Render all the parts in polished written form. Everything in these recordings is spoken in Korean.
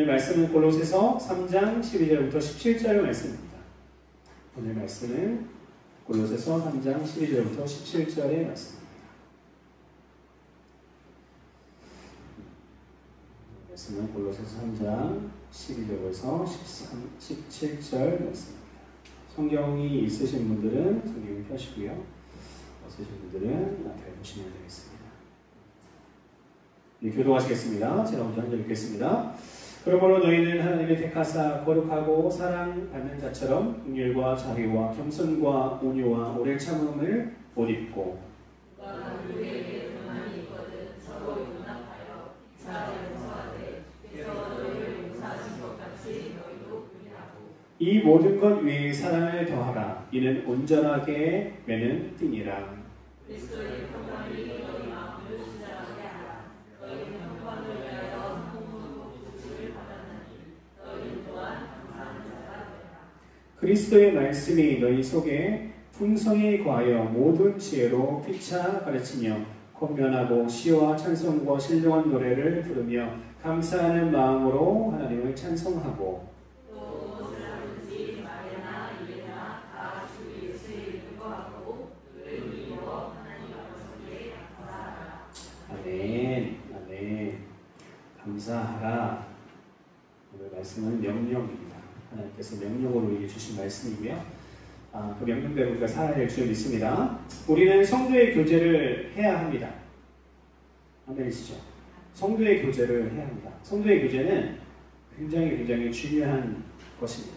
오늘 말씀은 골로새서 3장 12절부터 17절 말씀입니다. 오늘 말씀은 골로새서 3장 12절부터 17절의 말씀입니다. 말씀은 골로새서 3장 12절에서 17절 말씀입니다. 성경이 있으신 분들은 성경을 펴시고요. 없으신 분들은 앞에 보시면 되겠습니다. 교도하시겠습니다. 제가 먼저 한 절 읽겠습니다. 그러므로 너희는 하나님의 택하사 거룩하고 사랑받는 자처럼 긍휼과 자비와 겸손과 온유와 오래 참음을 못 입고 우리에게 불만이 있거든 서로 용납하여 자주 용서하되 그래서 너희를 용서하신 것 같이 너희도 그리하고 이 모든 것 위에 사랑을 더하라. 이는 온전하게 매는 띠니라. 그리스도의 평강이 너희 마음을 순전하게 하라. 너희 평강을 위하여 공무로 부르심을 받았나니 너희 또한 감사하는 자가 되라. 그리스도의 말씀이 너희 속에 풍성히 거하여 모든 지혜로 피차 가르치며 권면하고 시와 찬송과 신령한 노래를 부르며 감사하는 마음으로 하나님을 찬송하고 또 무엇을 하든지 말이나 일이나 다 주 예수의 이름으로 하고 그를 믿어 하나님 앞에 감사하라. 아멘. 아멘. 감사하라. 오늘 말씀은 명령입니다. 하나님께서 명령으로 우리에게 주신 말씀이고요. 그 명령대로 우리가 살아야 될 줄 믿습니다. 우리는 성도의 교제를 해야 합니다. 아멘이시죠? 성도의 교제를 해야 합니다. 성도의 교제는 굉장히 중요한 것입니다.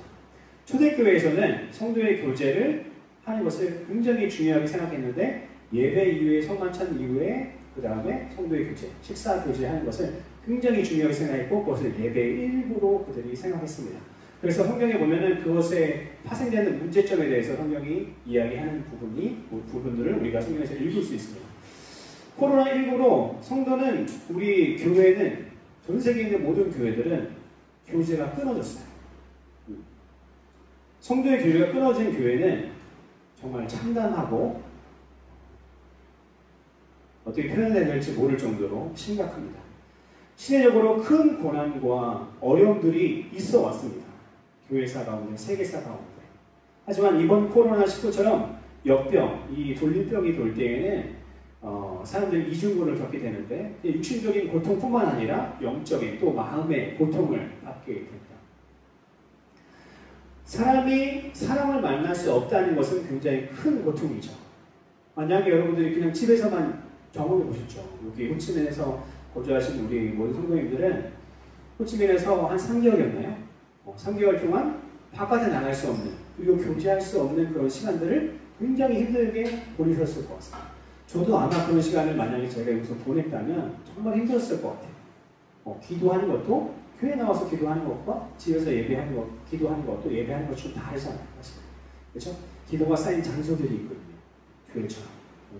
초대교회에서는 성도의 교제를 하는 것을 굉장히 중요하게 생각했는데 예배 이후에 성만찬 이후에 그 다음에 성도의 교제, 식사 교제하는 것을 굉장히 중요하게 생각했고 그것을 예배의 일부로 그들이 생각했습니다. 그래서 성경에 보면은 그것에 파생되는 문제점에 대해서 성경이 이야기하는 부분들을 우리가 성경에서 읽을 수 있습니다. 코로나19로 성도는 우리 교회는 전 세계에 있는 모든 교회들은 교제가 끊어졌어요. 성도의 교제가 끊어진 교회는 정말 참담하고 어떻게 표현해야 될지 모를 정도로 심각합니다. 시대적으로 큰 고난과 어려움들이 있어 왔습니다. 교회사 가운데, 세계사 가운데. 하지만 이번 코로나19처럼 역병, 이 돌림병이 돌 때에는 사람들이 이중고를 겪게 되는데 육신적인 고통뿐만 아니라 영적인 또 마음의 고통을 받게 됩니다. 사람이 사람을 만날 수 없다는 것은 굉장히 큰 고통이죠. 만약에 여러분들이 그냥 집에서만 경험해 보셨죠. 여기 호치민에서 거주하신 우리 모든 성도님들은 호치민에서 한 3개월이었나요? 3개월 동안 바깥에 나갈 수 없는 그리고 교제할 수 없는 그런 시간들을 굉장히 힘들게 보내셨을 것 같습니다. 저도 아마 그런 시간을 만약에 제가 여기서 보냈다면 정말 힘들었을 것 같아요. 기도하는 것도 교회 나와서 기도하는 것과 집에서 예배하는 것, 기도하는 것도 예배하는 것 좀 다르잖아요. 사실. 그렇죠? 기도가 쌓인 장소들이 있거든요. 교회처럼.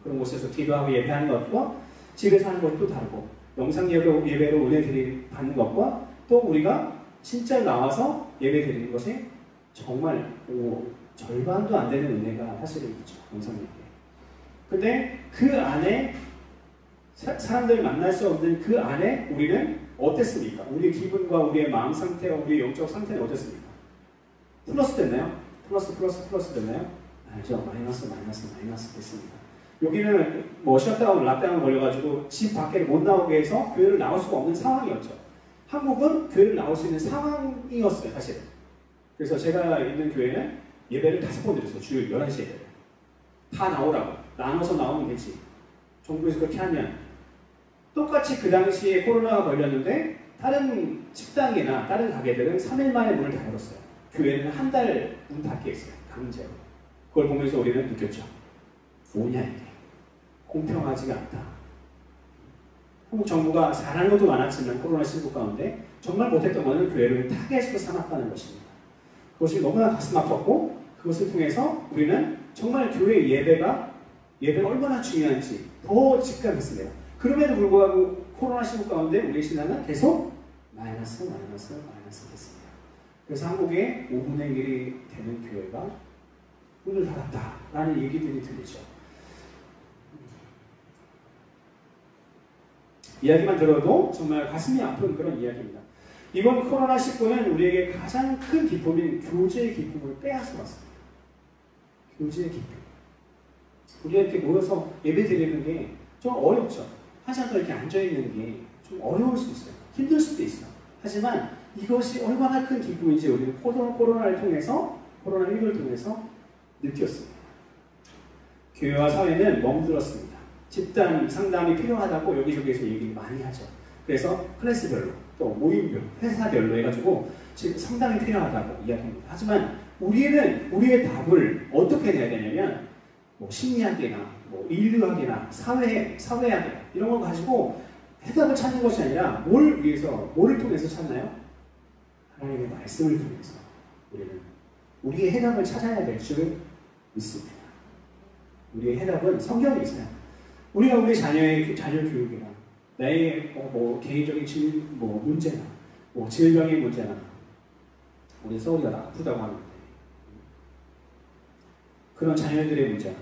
그런 곳에서 기도하고 예배하는 것과 집에서 하는 것도 다르고 영상 예배로 은혜 받는 것과 또 우리가 진짜 나와서 예배 드리는 것이 정말 절반도 안 되는 은혜가 사실은 있죠. 영상 예배. 근데 그 안에 사람들을 만날 수 없는 그 안에 우리는 어땠습니까? 우리의 기분과 우리의 마음 상태와 우리의 영적 상태는 어땠습니까? 플러스 됐나요? 플러스 됐나요? 아니죠. 마이너스 됐습니다. 여기는 뭐 셧다운, 락다운 걸려가지고 집 밖에 못 나오게 해서 교회를 나올 수가 없는 상황이었죠. 한국은 교회를 나올 수 있는 상황이었어요, 사실. 그래서 제가 있는 교회는 예배를 5번 드렸어요. 주일 11시 예배를. 다 나오라고. 나눠서 나오면 되지. 정부에서 그렇게 하면. 똑같이 그 당시에 코로나가 걸렸는데 다른 식당이나 다른 가게들은 3일 만에 문을 다 열었어요. 교회는 한 달 문 닫게 했어요. 강제로. 그걸 보면서 우리는 느꼈죠. 뭐냐 이게. 공평하지가 않다. 한국 정부가 잘하는 것도 많았지만 코로나19 가운데 정말 못했던 것은 교회를 타겟으로 삼았다는 것입니다. 그것이 너무나 가슴 아팠고 그것을 통해서 우리는 정말 교회 예배가 얼마나 중요한지 더 직감했습니다. 그럼에도 불구하고 코로나19 가운데 우리의 신앙은 계속 마이너스 됐습니다. 그래서 한국의 5분의 1이 되는 교회가 문을 닫았다라는 얘기들이 들리죠. 이야기만 들어도 정말 가슴이 아픈 그런 이야기입니다. 이번 코로나19는 우리에게 가장 큰 기쁨인 교제의 기쁨을 빼앗아 왔습니다. 교제의 기쁨. 우리가 이렇게 모여서 예배 드리는 게 좀 어렵죠. 한시간 이렇게 앉아있는 게 좀 어려울 수 있어요. 힘들 수도 있어요. 하지만 이것이 얼마나 큰 기쁨인지 우리는 코로나를 통해서, 코로나19를 통해서 느꼈습니다. 교회와 사회는 멍들었습니다. 집단 상담이 필요하다고 여기저기에서 얘기를 많이 하죠. 그래서 클래스별로, 또 모임별, 회사별로 해가지고 지금 상담이 필요하다고 이야기합니다. 하지만 우리의 답을 어떻게 내야 되냐면, 뭐 심리학이나, 뭐 인류학이나, 사회학이나, 이런 걸 가지고 해답을 찾는 것이 아니라 뭐를 통해서 찾나요? 하나님의 말씀을 통해서 우리는 우리의 해답을 찾아야 될 줄 믿습니다. 우리의 해답은 성경에 있어요. 우리가 우리 자녀 교육이나 나의 뭐 개인적인 문제나 뭐 질병의 문제나 우리 서울이가 아프다고 하는데 그런 자녀들의 문제나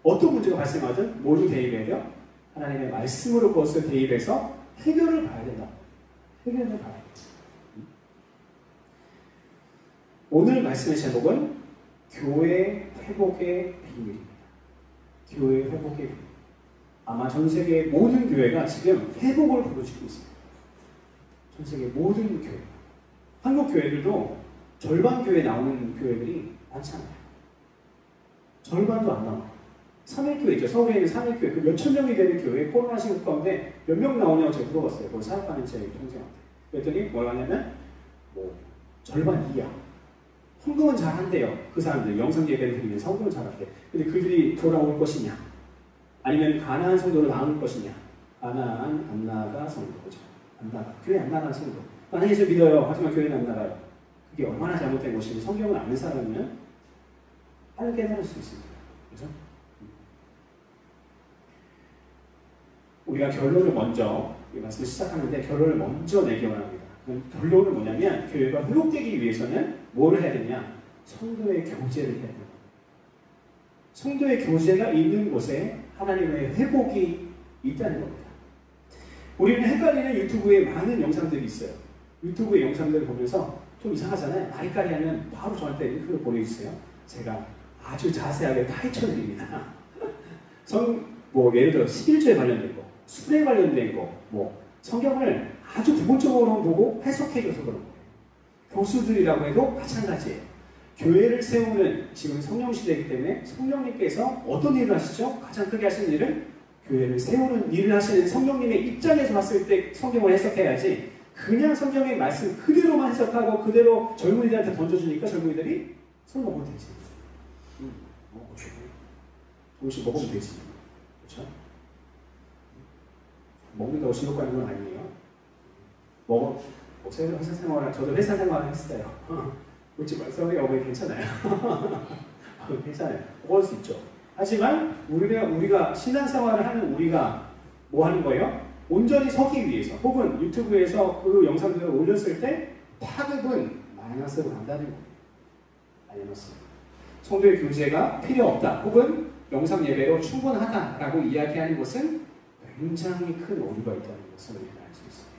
어떤 문제가 발생하든 뭐로 대입해야 돼요? 하나님의 말씀으로 그것을 대입해서 해결을 봐야 된다. 해결을 봐야 된다. 오늘 말씀의 제목은 교회 회복의 비밀입니다. 교회 회복의 비밀. 아마 전 세계 모든 교회가 지금 회복을 부르짖고 있습니다. 전 세계 모든 교회. 한국 교회들도 절반 교회 나오는 교회들이 많잖아요. 절반도 안 나와요. 3일교회 있죠. 서울에 있는 3일교회. 그 몇천 명이 되는 교회 코로나 시국 가운데 몇 명 나오냐고 제가 물어봤어요. 거기 사역하는 제 동생한테. 그랬더니 뭐라 하냐면 절반 이하. 헌금은 잘 한대요. 그 사람들 영상 예배를 드리면서 헌금을 잘 한대. 근데 그들이 돌아올 것이냐? 아니면 가나안 성도로 나올 것이냐? 가나안 안 나가 성도죠. 안 나가. 교회 안 나가는 성도. 나는 예수 믿어요. 하지만 교회는 안 나가요. 그게 얼마나 잘못된 것인지 성경을 아는 사람이면 빨리 깨달을 수 있습니다. 그렇죠? 우리가 결론을 먼저 이 말씀을 시작하는데 결론을 먼저 내기 원합니다. 결론은 뭐냐면 교회가 회복되기 위해서는 뭘 해야 되냐? 성도의 교제를 해야 됩니다. 성도의 교제가 있는 곳에 하나님의 회복이 있다는 겁니다. 우리는 헷갈리는 유튜브에 많은 영상들이 있어요. 유튜브의 영상들을 보면서 좀 이상하잖아요. 말까리 하면 바로 저한테 링크를 보내주세요. 제가 아주 자세하게 파헤쳐드립니다. 예를 들어 11조에 관련된 거, 술에 관련된 거, 성경을 아주 부분적으로 보고 해석해줘서 그런 거예요. 교수들이라고 해도 마찬가지예요. 교회를 세우는 지금 성령 시대이기 때문에 성령님께서 어떤 일을 하시죠? 가장 크게 하시는 일은 교회를 세우는 일을 하시는 성령님의 입장에서 봤을 때 성경을 해석해야지 그냥 성경의 말씀 그대로만 해석하고 그대로 젊은이들한테 던져주니까 젊은이들이 술 먹으면 되지. 조금씩 먹으면 되지. 그렇죠? 먹는다고 지옥 가는 건 아니에요. 저도 회사 생활을 했어요. 그렇지 말씀이 괜찮아요. 괜찮아요. 먹을 수 있죠. 하지만 우리가 신앙생활을 하는 우리가 뭐 하는 거예요? 온전히 서기 위해서 혹은 유튜브에서 그 영상들을 올렸을 때 파급은 마이너스로 간다는 거예요. 마이너스. 성도의 교제가 필요 없다. 혹은 영상 예배로 충분하다라고 이야기하는 것은 굉장히 큰 오류가 있다는 것을 우리가 알 수 있습니다.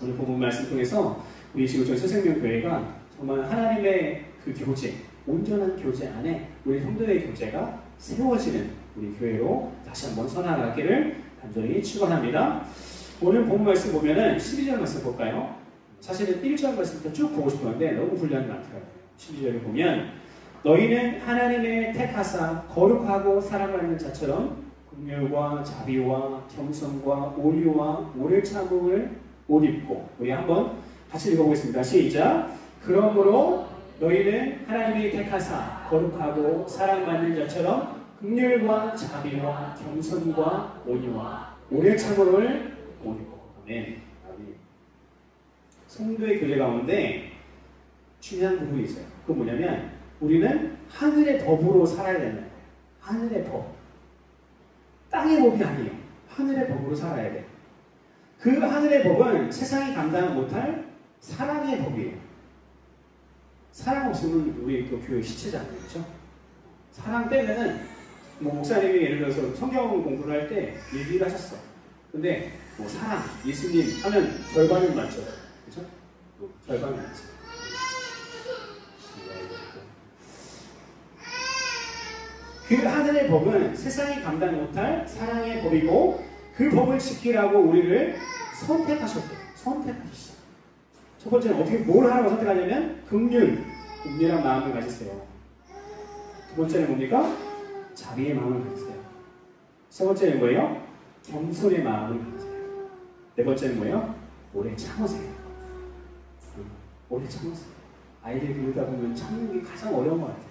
오늘 본문 말씀 통해서 우리 지금 저희 새생명교회가 정말 하나님의 그 교제, 온전한 교제 안에 우리 성도의 교제가 세워지는 우리 교회로 다시 한번 선언하기를 간절히 축원합니다. 오늘 본문 말씀 보면은 12절 말씀 볼까요? 사실은 1절 말씀부터 쭉 보고 싶었는데 너무 분량이 많더라고요. 12절을 보면 너희는 하나님의 택하사 거룩하고 사랑하는 자처럼 긍휼과 자비와 겸손과 오류와 오래 참음을 옷 입고 우리 한번 같이 읽어보겠습니다. 시작. 그러므로 너희는 하나님의 택하사 거룩하고 사랑받는 자처럼 긍휼과 자비와 겸손과 온유와 오래 참음을 옷 입고. 아멘. 성도의 교제 가운데 중요한 부분이 있어요. 그건 뭐냐면 우리는 하늘의 법으로 살아야 되는 거예요. 하늘의 법. 땅의 법이 아니에요. 하늘의 법으로 살아야 돼. 그 하늘의 법은 세상이 감당 못할 사랑의 법이에요. 사랑 없으면 우리 또 교회 시체잖아요. 그렇죠? 사랑 때문에는 목사님이 예를 들어서 성경 공부를 할 때 얘기를 하셨어. 근데 뭐 사랑, 예수님 하면 절반은 맞죠. 그죠? 절반은 맞죠. 그 하늘의 법은 세상이 감당 못할 사랑의 법이고 그 법을 지키라고 우리를 선택하셨대요. 선택하셨어요. 첫 번째는 어떻게 뭘 하라고 선택하냐면 긍휼한 마음을 가지세요. 두 번째는 뭡니까? 자비의 마음을 가지세요. 세 번째는 뭐예요? 겸손의 마음을 가지세요. 네 번째는 뭐예요? 오래 참으세요. 오래 참으세요. 아이들 기르다 보면 참는 게 가장 어려운 것 같아요.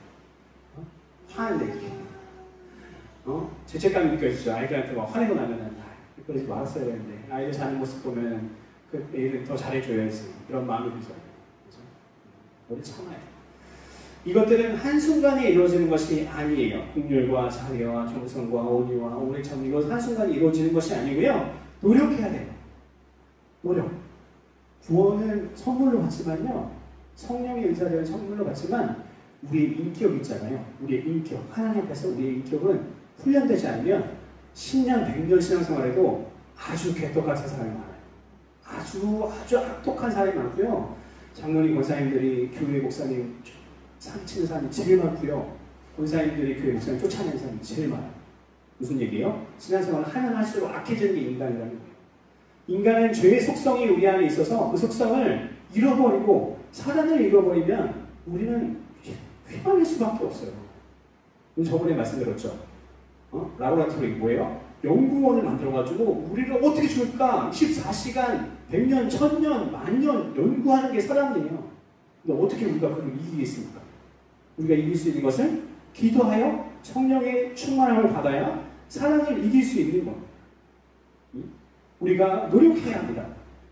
화를 내기. 죄책감이 느껴지죠. 아이들한테 막 화내고 나면은 그러지 말았어야 되는데 아이들 자는 모습 보면 그 애들은 더 잘해줘야지 이런 마음이 들죠. 그렇죠? 오래 참아야 돼요. 이것들은 한순간에 이루어지는 것이 아니에요. 긍휼과 자비와 겸손과 온유와 오래 참는 이것 한순간에 이루어지는 것이 아니고요. 노력해야 돼요. 노력. 구원은 선물로 받지만요. 성령의 은사되는 선물로 받지만 우리의 인격 있잖아요. 우리의 인격. 하나님 앞에서 우리의 인격은 훈련되지 않으면 10년, 100년 신앙생활에도 아주 개떡같은 사람이 많아요. 아주 악독한 사람이 많고요. 장로님, 권사님들이 교회 목사님 상치는 사람이 제일 많고요. 권사님들이 교회 목사님 쫓아내는 사람이 제일 많아요. 무슨 얘기예요? 신앙생활을 하면 할수록 악해지는 게 인간이라는 거예요. 인간은 죄의 속성이 우리 안에 있어서 그 속성을 잃어버리고 사단을 잃어버리면 우리는 휘말릴 수밖에 없어요. 저번에 말씀드렸죠. 라보라토리 뭐예요? 연구원을 만들어가지고 우리를 어떻게 죽일까? 24시간, 100년, 1000년, 만년 연구하는 게 사람이에요. 근데 어떻게 우리가 그걸 이기겠습니까? 우리가 이길 수 있는 것은 기도하여 성령의 충만함을 받아야 사랑을 이길 수 있는 겁니다. 우리가 노력해야 합니다.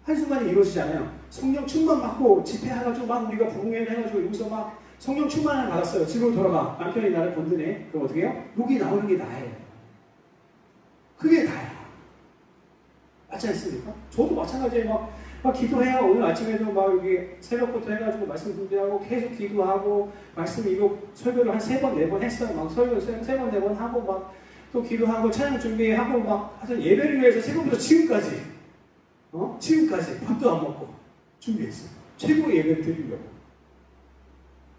한순간에 이루어지지 않아요. 성령 충만 받고 집회해가지고 막 우리가 부흥회를 해가지고 여기서 막 성령 충만을 받았어요. 집으로 돌아가. 남편이 나를 건드네. 그럼 어떻게 해요? 욕이 나오는 게 나예요. 그게 다야. 맞지 않습니까? 저도 마찬가지예요. 막 기도해요. 오늘 아침에도 막 여기 새벽부터 해가지고 말씀 준비하고 계속 기도하고 말씀 이거 설교를 한 3번, 4번 했어요. 막 설교 3번, 4번 하고 막 또 기도하고 찬양 준비하고 막 하여튼 예배를 위해서 새벽부터 지금까지 밥도 안 먹고 준비했어요. 최고의 예배를 드리려고.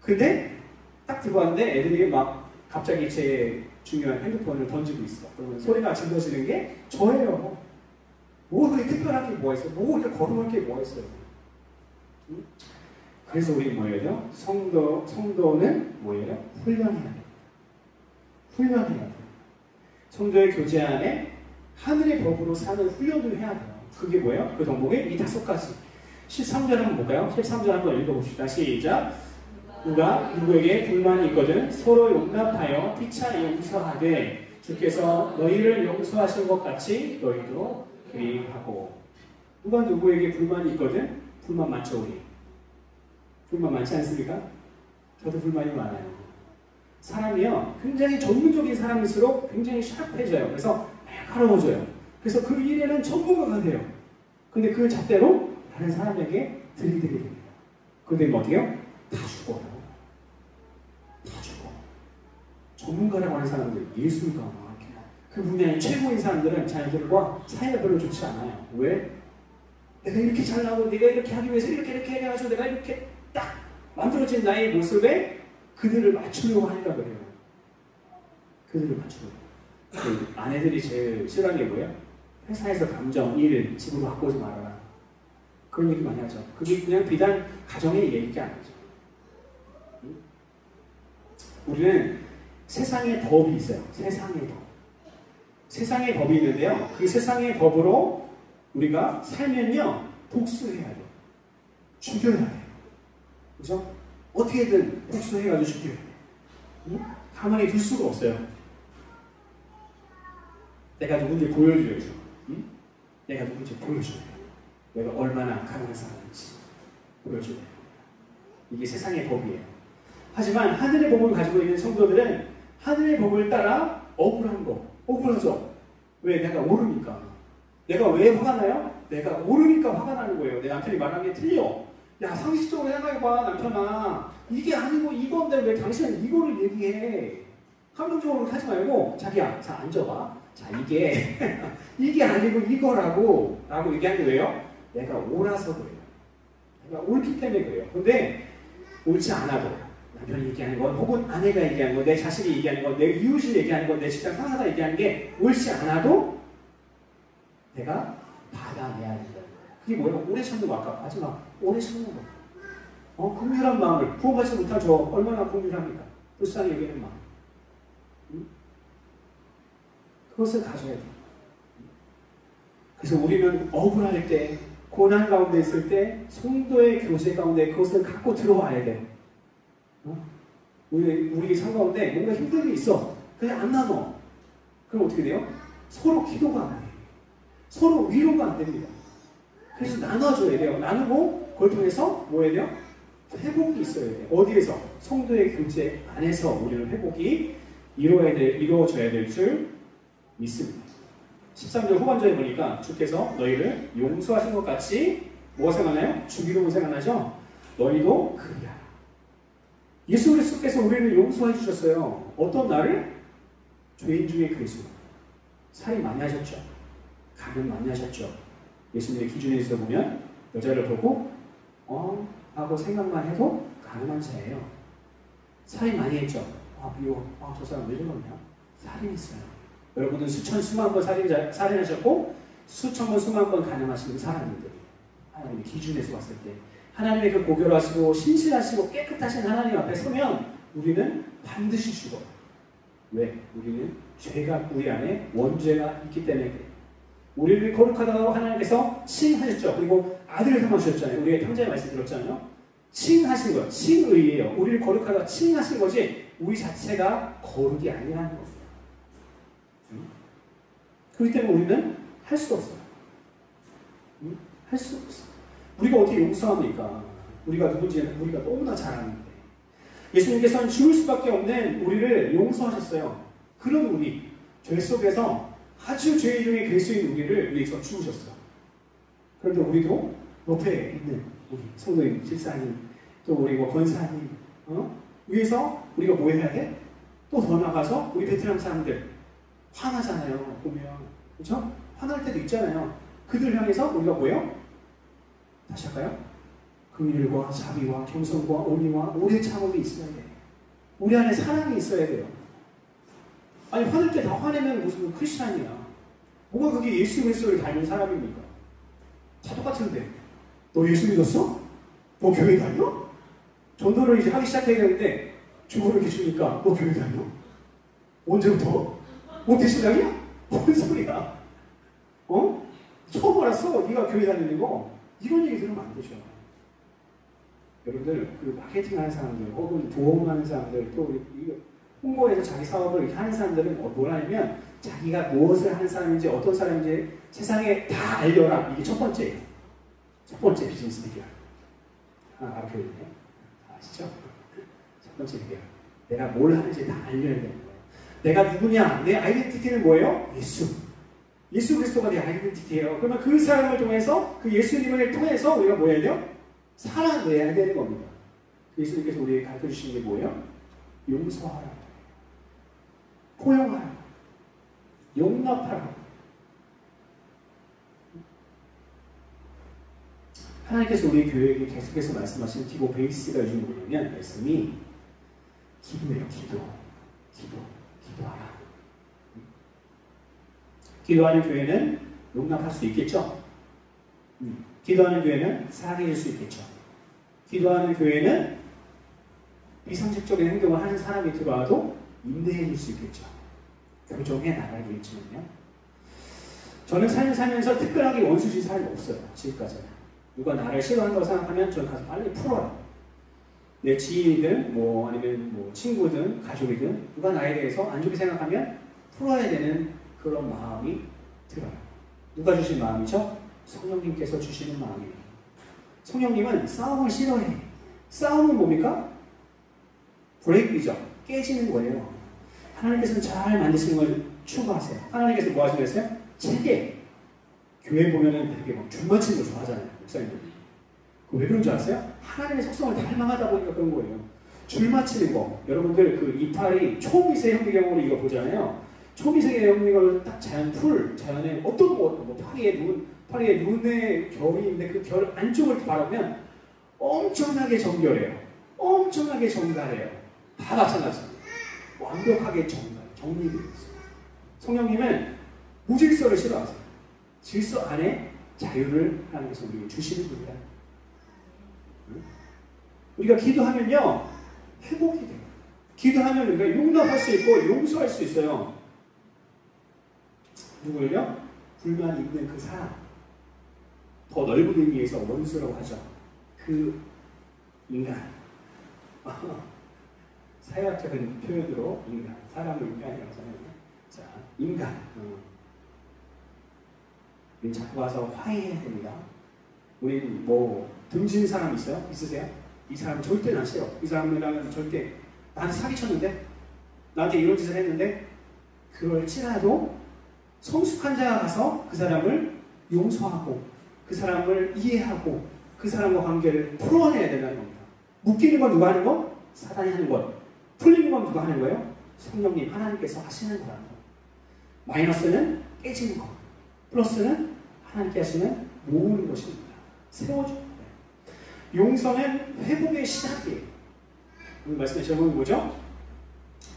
근데 딱 들어왔는데 애들이 막 갑자기 제 중요한 핸드폰을 던지고 있어. 그러면 소리가 질러지는 게 저예요. 뭐 그렇게 특별한 게 뭐가 있어요? 뭐 그렇게 거룩할 게 뭐가 있어요? 그래서 우리 뭐예요? 성도는 뭐예요? 훈련해야 돼요. 훈련해야 돼요. 성도의 교제 안에 하늘의 법으로 사는 훈련을 해야 돼요. 그게 뭐예요? 그 덕목의 이 5가지. 13절 한번 볼까요? 13절 한번 읽어봅시다. 시작. 누가 누구에게 불만이 있거든 서로 용납하여 피차 용서하되 주께서 너희를 용서하신 것 같이 너희도 그리 하고. 누가 누구에게 불만이 있거든 불만 많죠 우리? 불만 많지 않습니까? 저도 불만이 많아요. 사람이요 굉장히 전문적인 사람일수록 굉장히 샤프해져요. 그래서 날카로워져요. 그래서 그 일에는 전문가가 돼요. 근데 그 잣대로 다른 사람에게 들이대게 됩니다. 그런데 어디요? 다 죽어요. 다 죽어. 전문가라고 하는 사람들, 예술가, 그 분야의 최고인 사람들은 자녀들과 사이가 별로 좋지 않아요. 왜? 내가 이렇게 잘나고 내가 이렇게 하기 위해서 이렇게 해가지고 내가 이렇게 딱 만들어진 나의 모습에 그들을 맞추려고 하니까 그래요. 그들을 맞추려고. 그 아내들이 제일 싫어하는 게 뭐예요? 회사에서 감정, 일, 집으로 갖고 오지 말아라. 그런 얘기 많이 하죠. 그게 그냥 비단 가정의 얘기가 아니죠. 우리는 세상의 법이 있어요. 세상의 법. 세상의 법이 있는데요. 그 세상의 법으로 우리가 살면요. 복수해야 돼요. 죽여야 돼요. 그죠? 어떻게든 복수해가지고 죽여야 돼요. 응? 가만히 둘 수가 없어요. 내가 누군지 보여줘야죠. 응? 내가 누군지 보여줘야 돼요. 내가 얼마나 강한 사람인지 보여줘야 돼요. 이게 세상의 법이에요. 하지만 하늘의 법을 가지고 있는 성도들은 하늘의 법을 따라 억울하죠. 왜? 내가 모르니까. 내가 왜 화가 나요? 내가 모르니까 화가 나는 거예요. 내 남편이 말하는 게 틀려. 야, 상식적으로 생각해봐, 남편아. 이게 아니고 이건데 왜 당신은 이거를 얘기해? 감정적으로 하지 말고 자기야, 자 앉아봐. 자 이게 이게 아니고 이거라고 라고 얘기하는 게 왜요? 내가 옳아서 그래요. 내가 옳기 때문에 그래요. 근데 옳지 않아도 남편이 얘기하는 건 혹은 아내가 얘기하는 건 내 자식이 얘기하는 건 내 이웃이 얘기하는 건 내 직장 상사가 얘기하는 게 옳지 않아도 내가 받아내야 된다. 그게 뭐예요? 오래 참는 거 아까 마지막 오래 참는 거. 긍휼한 마음을 구원받지 못한 저 얼마나 긍휼합니까? 불쌍히 여기는 마음. 그것을 가져야 돼요. 그래서 우리는 억울할 때, 고난 가운데 있을 때, 성도의 교제 가운데 그것을 갖고 들어와야 돼. 우리 삶 가운데 뭔가 힘든 게 있어. 그냥 안 나눠. 그럼 어떻게 돼요? 서로 기도가 안 돼요. 서로 위로가 안 됩니다. 그래서 나눠줘야 돼요. 나누고 그걸 통해서 뭐 해야 돼요? 회복이 있어야 돼요. 어디에서? 성도의 교제 안에서 우리는 회복이 이루어져야 될 줄 믿습니다. 13절 후반절에 보니까 주께서 너희를 용서하신 것 같이 뭐가 생각나요? 주기도 생각나죠? 너희도 그리하라. 예수 그리스도께서 우리를 용서해 주셨어요. 어떤 나를? 죄인 중에 그리스도. 살인 많이 하셨죠. 가면 많이 하셨죠. 예수님의 기준에서 보면 여자를 보고 하고 생각만 해도 가능한 자예요. 살인 많이 했죠. 미워. 저 사람 왜 저러냐? 살인했어요. 여러분은 수천 수만 번 살인하셨고 수천 번 수만 번 가늠하시는 사람들이 하나님의 기준에서 봤을 때 하나님의 그 고결하시고 신실하시고 깨끗하신 하나님 앞에 서면 우리는 반드시 죽어요. 왜? 우리는 죄가 우리 안에 원죄가 있기 때문에 그래요. 우리를 거룩하다고 하나님께서 칭하셨죠. 그리고 아들을 삼으셨잖아요. 우리의 탕자의 말씀 들었잖아요. 칭하신 거예요. 칭의예요. 우리를 거룩하다고 칭하신 거지 우리 자체가 거룩이 아니라는 거예요. 그렇기 때문에 우리는 할 수가 없어요. 할 수 없어요. 우리가 어떻게 용서합니까? 우리가 누군지 우리가 너무나 잘 아는데 예수님께서는 죽을 수밖에 없는 우리를 용서하셨어요. 그런 우리 죄 속에서 아주 죄 중에 괴수인 우리를 위해서 죽으셨어요. 그런데 우리도 옆에 있는 우리 성도님, 집사님, 또 우리 권사님 위해서 우리가 뭐 해야 돼? 또 더 나가서 우리 베트남 사람들 화나잖아요. 보면 그렇죠? 화날 때도 있잖아요. 그들 향해서 우리가 뭐예요? 다시 할까요? 긍휼과 자비와 겸손과 온유와 오래 참음이 있어야 돼요. 우리 안에 사랑이 있어야 돼요. 아니 화낼 때 다 화내면 무슨 크리스찬이야. 뭐가 그게 예수 그리스도를 닮은 사람입니까? 다 똑같은데 너 예수 믿었어? 너 교회 다녀? 전도를 이제 하기 시작해야되는데 주보를 이렇게 주니까 너 교회 다녀? 언제부터? 모태신앙이야? 뭔 소리야? 처음 알았어. 네가 교회 다니는 거. 이런 얘기 들으면 안 되죠. 여러분들 그 마케팅 하는 사람들 혹은 보험하는 사람들 또 홍보해서 자기 사업을 이렇게 하는 사람들은 뭘 하냐면 자기가 무엇을 하는 사람인지 어떤 사람인지 세상에 다 알려라. 이게 첫 번째예요. 첫 번째 비즈니스 비결. 알아보여야 돼요. 아시죠? 첫 번째 비결. 내가 뭘 하는지 다 알려야 되는 거예요. 내가 누구냐? 내 아이덴티티는 뭐예요? 예수. 예수 그리스도가 내 아이덴티티예요. 그러면 그 사람을 통해서 그 예수님을 통해서 우리가 뭐 해야 돼요? 살아내야 되는 겁니다. 예수님께서 우리에게 가르쳐주신 게 뭐예요? 용서하라. 포용하라. 용납하라. 하나님께서 우리 교회에게 계속해서 말씀하신 기본 베이스가 요즘 뭐냐면 말씀이 기도예요. 기도하라. 기도하는 교회는 용납할 수 있겠죠? 기도하는 교회는 사랑해줄 수 있겠죠? 기도하는 교회는 비상식적인 행동을 하는 사람이 들어와도 인내해줄 수 있겠죠? 교정해 나가겠지만요. 저는 살면서 특별하게 원수진 사람이 없어요. 지금까지는. 누가 나를 싫어한다고 생각하면 저는 가서 빨리 풀어요. 내 지인이든 아니면 친구든 가족이든 누가 나에 대해서 안 좋게 생각하면 풀어야 되는 그런 마음이 들어요. 누가 주신 마음이죠? 성령님께서 주시는 마음이에요. 성령님은 싸움을 싫어해. 싸움은 뭡니까? 브레이크죠. 깨지는 거예요. 하나님께서는 잘 만드시는 걸 추구하세요. 하나님께서 뭐 하시는 거였어요? 제게. 교회 보면은 되게 줄 맞히는 거 좋아하잖아요. 목사님들. 왜 그런 줄 아세요? 하나님의 속성을 닮아가다 보니까 그런 거예요. 줄 맞추는 거. 여러분들 그 이파리 초미세 현미경으로 이거 보잖아요. 초미세 현미경을 딱 자연의 어떤 뭐 파리의 눈에 결이 있는데 그 결 안쪽을 바라보면 엄청나게 정결해요. 엄청나게 정갈해요. 다 마찬가지입니다. 완벽하게 정리되어 있어요. 성령님은 무질서를 싫어하세요. 질서 안에 자유를 하나님께서 우리에게 주시는 분이다. 우리가 기도하면요 회복이 돼요. 기도하면 우리가 용납할 수 있고 용서할 수 있어요. 누구를요? 불만 있는 그 사람. 더 넓은 의미에서 원수라고 하죠. 그 인간. 사회학적인 표현으로 인간. 사람을 인간이라고 하잖아요. 자, 인간. 우리 자꾸 와서 화해해야 됩니다. 우린 뭐 등진 사람 있으세요? 이 사람 절대 나 싫어. 이 사람이랑 절대 나한테 사기쳤는데 나한테 이런 짓을 했는데 그럴지라도 성숙한 자가 가서 그 사람을 용서하고 그 사람을 이해하고 그 사람과 관계를 풀어내야 된다는 겁니다. 묶이는 건 누가 하는 거? 사단이 하는 것. 풀리는 건 누가 하는 거예요? 성령님 하나님께서 하시는 거라는 거. 마이너스는 깨지는 거. 플러스는 하나님께 하시는 모으는 것입니다. 세워주는 거예요. 용서는 회복의 시작이에요. 오늘 말씀의 제목이 뭐죠?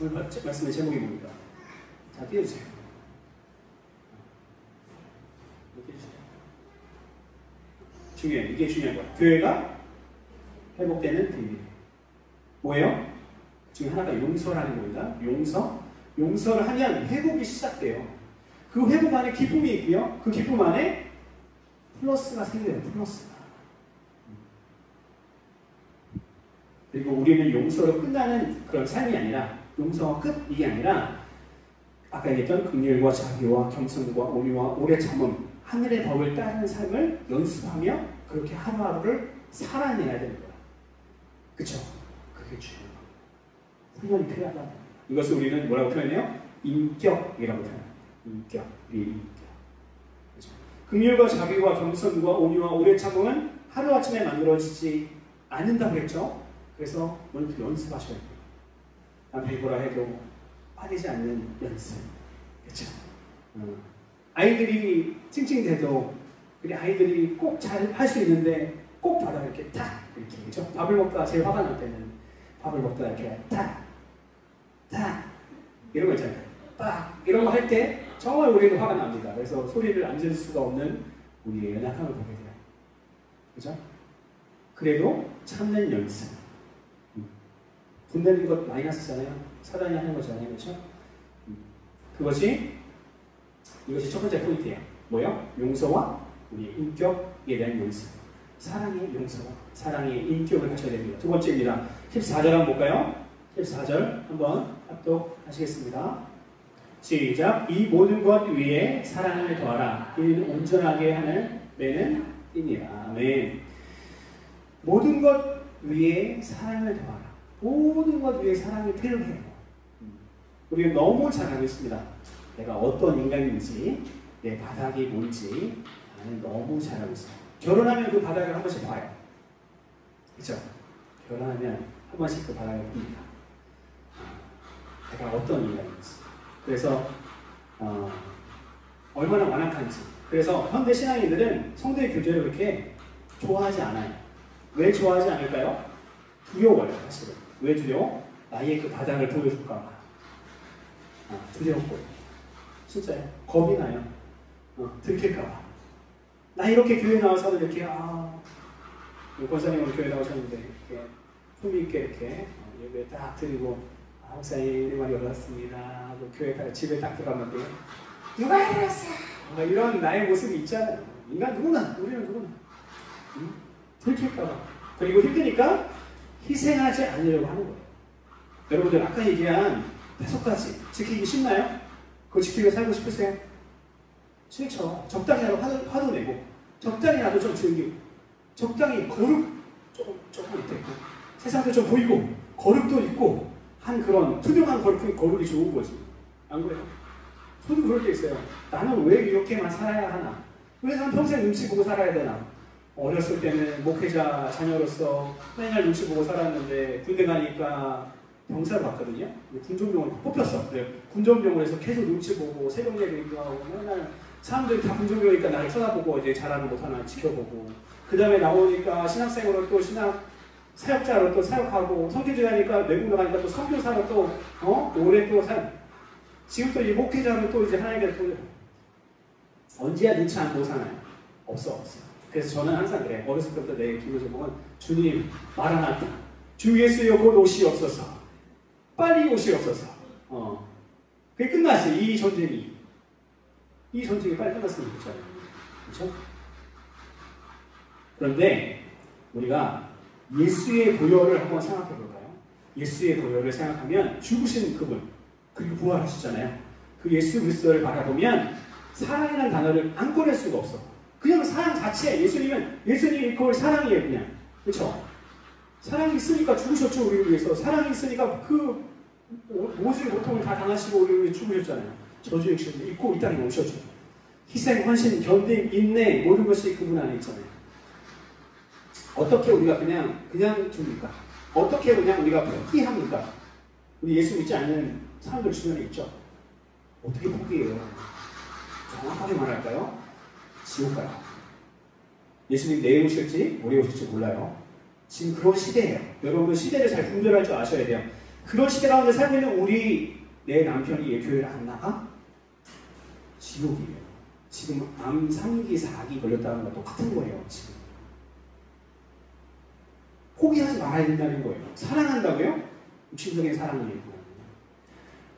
오늘 말씀의 제목이 뭡니까? 자, 띄워주세요. 중요해요. 이게 중요한 거예요. 교회가 회복되는 비밀. 뭐예요? 그 중에 하나가 용서라는 겁니다. 용서를 하면 회복이 시작돼요. 그 회복 안에 기쁨이 있고요. 그 기쁨 안에 플러스가 생겨요. 플러스가. 그리고 우리는 용서로 끝나는 그런 삶이 아니라 용서가 끝 이게 아니라 아까 얘기했던 긍휼과 자비와 겸손과 온유와 오래 참음 하늘의 법을 따르는 삶을 연습하며 그렇게 하루하루를 살아내야 되는 거야. 그쵸? 그게 중요한 거. 훈련이 필요하다. 이것을 우리는 뭐라고 표현해요? 인격이라고 표현해요. 인격. 그렇죠? 긍휼과 자비와 겸손과 온유와 오래 참음은 하루아침에 만들어지지 않는다고 했죠? 그래서 오늘 연습하셔야 돼요. 남편이 뭐라 해도 빠지지 않는 연습. 그렇죠? 아이들이 찡찡대도 우리 아이들이 꼭 잘 할 수 있는데 꼭 받아 이렇게 탁 이렇게 그렇죠? 밥을 먹다가 제일 화가 날 때는 밥을 먹다가 이렇게 탁 이런 거 있잖아요. 딱 이런 거 할 때 정말 우리도 화가 납니다. 그래서 소리를 안 지를 수가 없는 우리의 연약함을 보게 돼요. 그죠? 그래도 참는 연습. 분내는 것 마이너스잖아요. 사단이 하는 거잖아요. 그렇죠? 이것이 첫 번째 포인트예요. 뭐요? 용서와 우리의 인격에 대한 연습. 사랑의 용서와 사랑의 인격을 갖춰야 됩니다. 두 번째입니다. 14절 한번 볼까요? 14절 한번 합독하시겠습니다. 시작. 이 모든 것 위에 사랑을 더하라. 이는 온전하게 하는 매는 띠니라. 아멘. 모든 것 위에 사랑을 더하라. 모든 것 위에 사랑이 필요해요. 우리는 너무 잘 알고 있습니다. 내가 어떤 인간인지, 내 바닥이 뭔지 나는 너무 잘 알고 있어요. 결혼하면 그 바닥을 한 번씩 봐요. 그렇죠? 결혼하면 한 번씩 그 바닥을 봅니다. 내가 어떤 인간인지. 그래서 얼마나 완악한지. 그래서 현대 신앙인들은 성도의 교제를 그렇게 좋아하지 않아요. 왜 좋아하지 않을까요? 두려워요, 사실은. 왜 두려워? 나의 그 바닥을 보여줄까 봐. 두렵고. 진짜요. 겁이 나요. 들킬까 봐. 나 이렇게 교회 나와서는 이렇게 권사님 오늘 교회 나오셨는데 이렇게 품위있게 이렇게 예배 딱 드리고 목사님 말이 올랐습니다 하고 교회 딱 집에 딱 들어갔는데 누가 이랬어? 이런 나의 모습이 있잖아요. 인간 누구나 우리는 누구나 들킬까 봐. 그리고 힘드니까 희생하지 않으려고 하는 거예요. 여러분들 아까 얘기한 5가지 지키기 쉽나요? 그거 지키고 살고 싶으세요? 싫죠. 적당히 나도 화도 내고 적당히 나도 좀 즐기고 적당히 거룩 조금 있고 세상도 좀 보이고 거룩도 있고 한 그런 투명한 거룩이 좋은 거지. 안 그래요? 저도 그럴 때 있어요. 나는 왜 이렇게만 살아야 하나? 왜 난 평생 눈치 보고 살아야 되나? 어렸을 때는 목회자 자녀로서 맨날 눈치 보고 살았는데 군대 가니까 병사로 갔거든요. 군종병을 뽑혔어. 그래. 군종병원에서 계속 눈치 보고 새벽 예배도 하고 맨날 사람들이 다 군종병이니까 나를 쳐다보고 이제 잘하는 못하나 지켜보고 그 다음에 나오니까 신학생으로 또 사역자로 또 사역하고 선교지 가니까 외국 나가니까 또 선교사로 또 오래 또 지금 또 이 목회자로 또 이제 하나님께 또 언제야 눈치 안 보고 사나요? 없어. 그래서 저는 항상 그래. 어렸을 때부터 내 기도 제목은 주님 마라나타 주 예수여 곧 오시옵소서 빨리 오시옵소서. 그게 끝났어요. 이 전쟁이 빨리 끝났으면 좋잖아요. 그렇죠? 그런데 우리가 예수의 보혈을 한번 생각해 볼까요? 예수의 보혈을 생각하면 죽으신 그분 그리고 부활하시잖아요. 그 예수 그리스도를 바라보면 사랑이라는 단어를 안 꺼낼 수가 없어. 그냥 사랑 자체, 예수님이 이퀄 사랑이에요, 그냥. 그렇죠? 사랑이 있으니까 죽으셨죠, 우리를 위해서. 사랑이 있으니까 그 모든 고통을 다 당하시고 우리를 위해 죽으셨잖아요. 저주 역시 있고 이 땅에 오셨죠. 희생, 헌신, 견딤, 인내 모든 것이 그분 안에 있잖아요. 어떻게 우리가 그냥 둡니까? 어떻게 그냥 우리가 포기합니까? 우리 예수 믿지 않는 사람들 주변에 있죠. 어떻게 포기해요? 정확하게 말할까요? 지옥 가요. 예수님 내일 오실지 모레 오실지 몰라요. 지금 그런 시대예요. 여러분 시대를 잘 분별할 줄 아셔야 돼요. 그런 시대 가운데 살고 있는 내 남편이 교회를 안 나가? 지옥이에요. 지금 암 3기, 4기 걸렸다는 거 똑같은 거예요. 지금. 포기하지 말아야 된다는 거예요. 사랑한다고요? 육신적인 사랑이에요.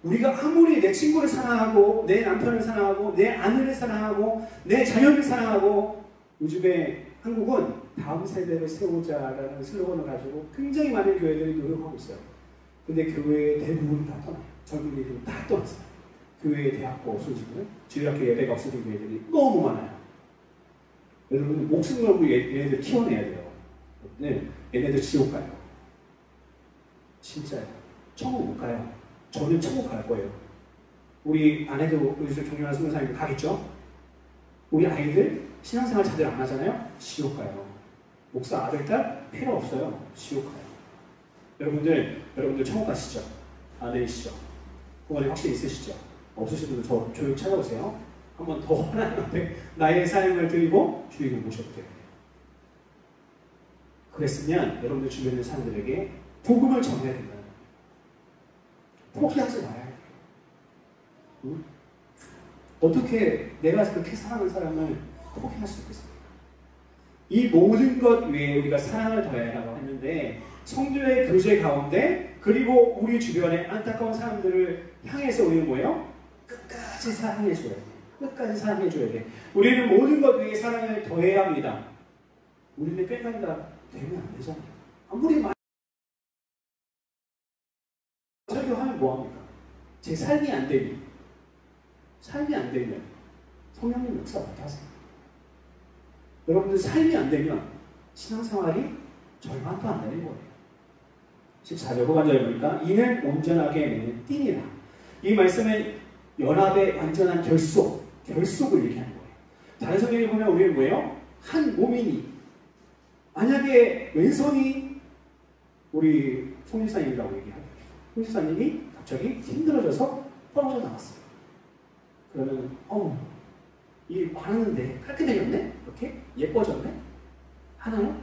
우리가 아무리 내 친구를 사랑하고 내 남편을 사랑하고 내 아내를 사랑하고 내 자녀를 사랑하고 요즘에 한국은 다음 세대를 세우자라는 슬로건을 가지고 굉장히 많은 교회들이 노력하고 있어요. 근데 교회의 대부분이 다 떠나요. 젊은이들이 다 떠났어요. 교회의 대학도 없어지고 주일학교 예배가 없어진 교회들이 너무 많아요. 여러분 목숨 걸고 얘네들 키워내야 돼요. 네, 얘네들 지옥 가요. 진짜요. 천국 못 가요. 저는 천국 갈 거예요. 우리 아내도 요즘 존경하는 선교사님 가겠죠? 우리 아이들 신앙생활 제대로 안 하잖아요? 지옥 가요. 목사 아들, 딸 필요 없어요. 지옥 가요. 여러분들 천국 가시죠? 아내이시죠? 그거는 확실히 있으시죠? 없으신 분들 저 조용 찾아오세요. 한 번 더 하나님 앞에 나의 삶을 드리고 주님을 모셔도 돼요. 그랬으면 여러분들 주변에 있는 사람들에게 복음을 전해야 된다. 포기하지 말아야 돼요. 응? 어떻게 내가 그렇게 사랑하는 사람을 포기할 수 있겠습니까? 이 모든 것 외에 우리가 사랑을 더해라고 했는데 성도의 교제 가운데 그리고 우리 주변의 안타까운 사람들을 향해서 우리는 뭐예요? 끝까지 사랑해줘야 돼. 끝까지 사랑해줘야 돼. 우리는 모든 것 외에 사랑을 더해야 합니다. 우리는 빼간다 되면 안 되잖아요. 아무리 많이 설교하면 뭐합니까? 제 삶이 안 되면 성령님 역사 못하세요. 여러분들 삶이 안 되면 신앙생활이 절반도 안 되는 거예요. 14절 후반절에 보니까 이는 온전하게 맺는 띠니라. 이 말씀은 연합의 완전한 결속을 얘기하는 거예요. 다른 성경에 보면 우리는 뭐예요? 한 몸이니 만약에 왼손이 우리 송일사님이라고 얘기하죠. 송일사님이 갑자기 힘들어져서 떨어져 나왔어요. 그러면 이 많았는데 깔끔해졌네? 이렇게 예뻐졌네? 하나요?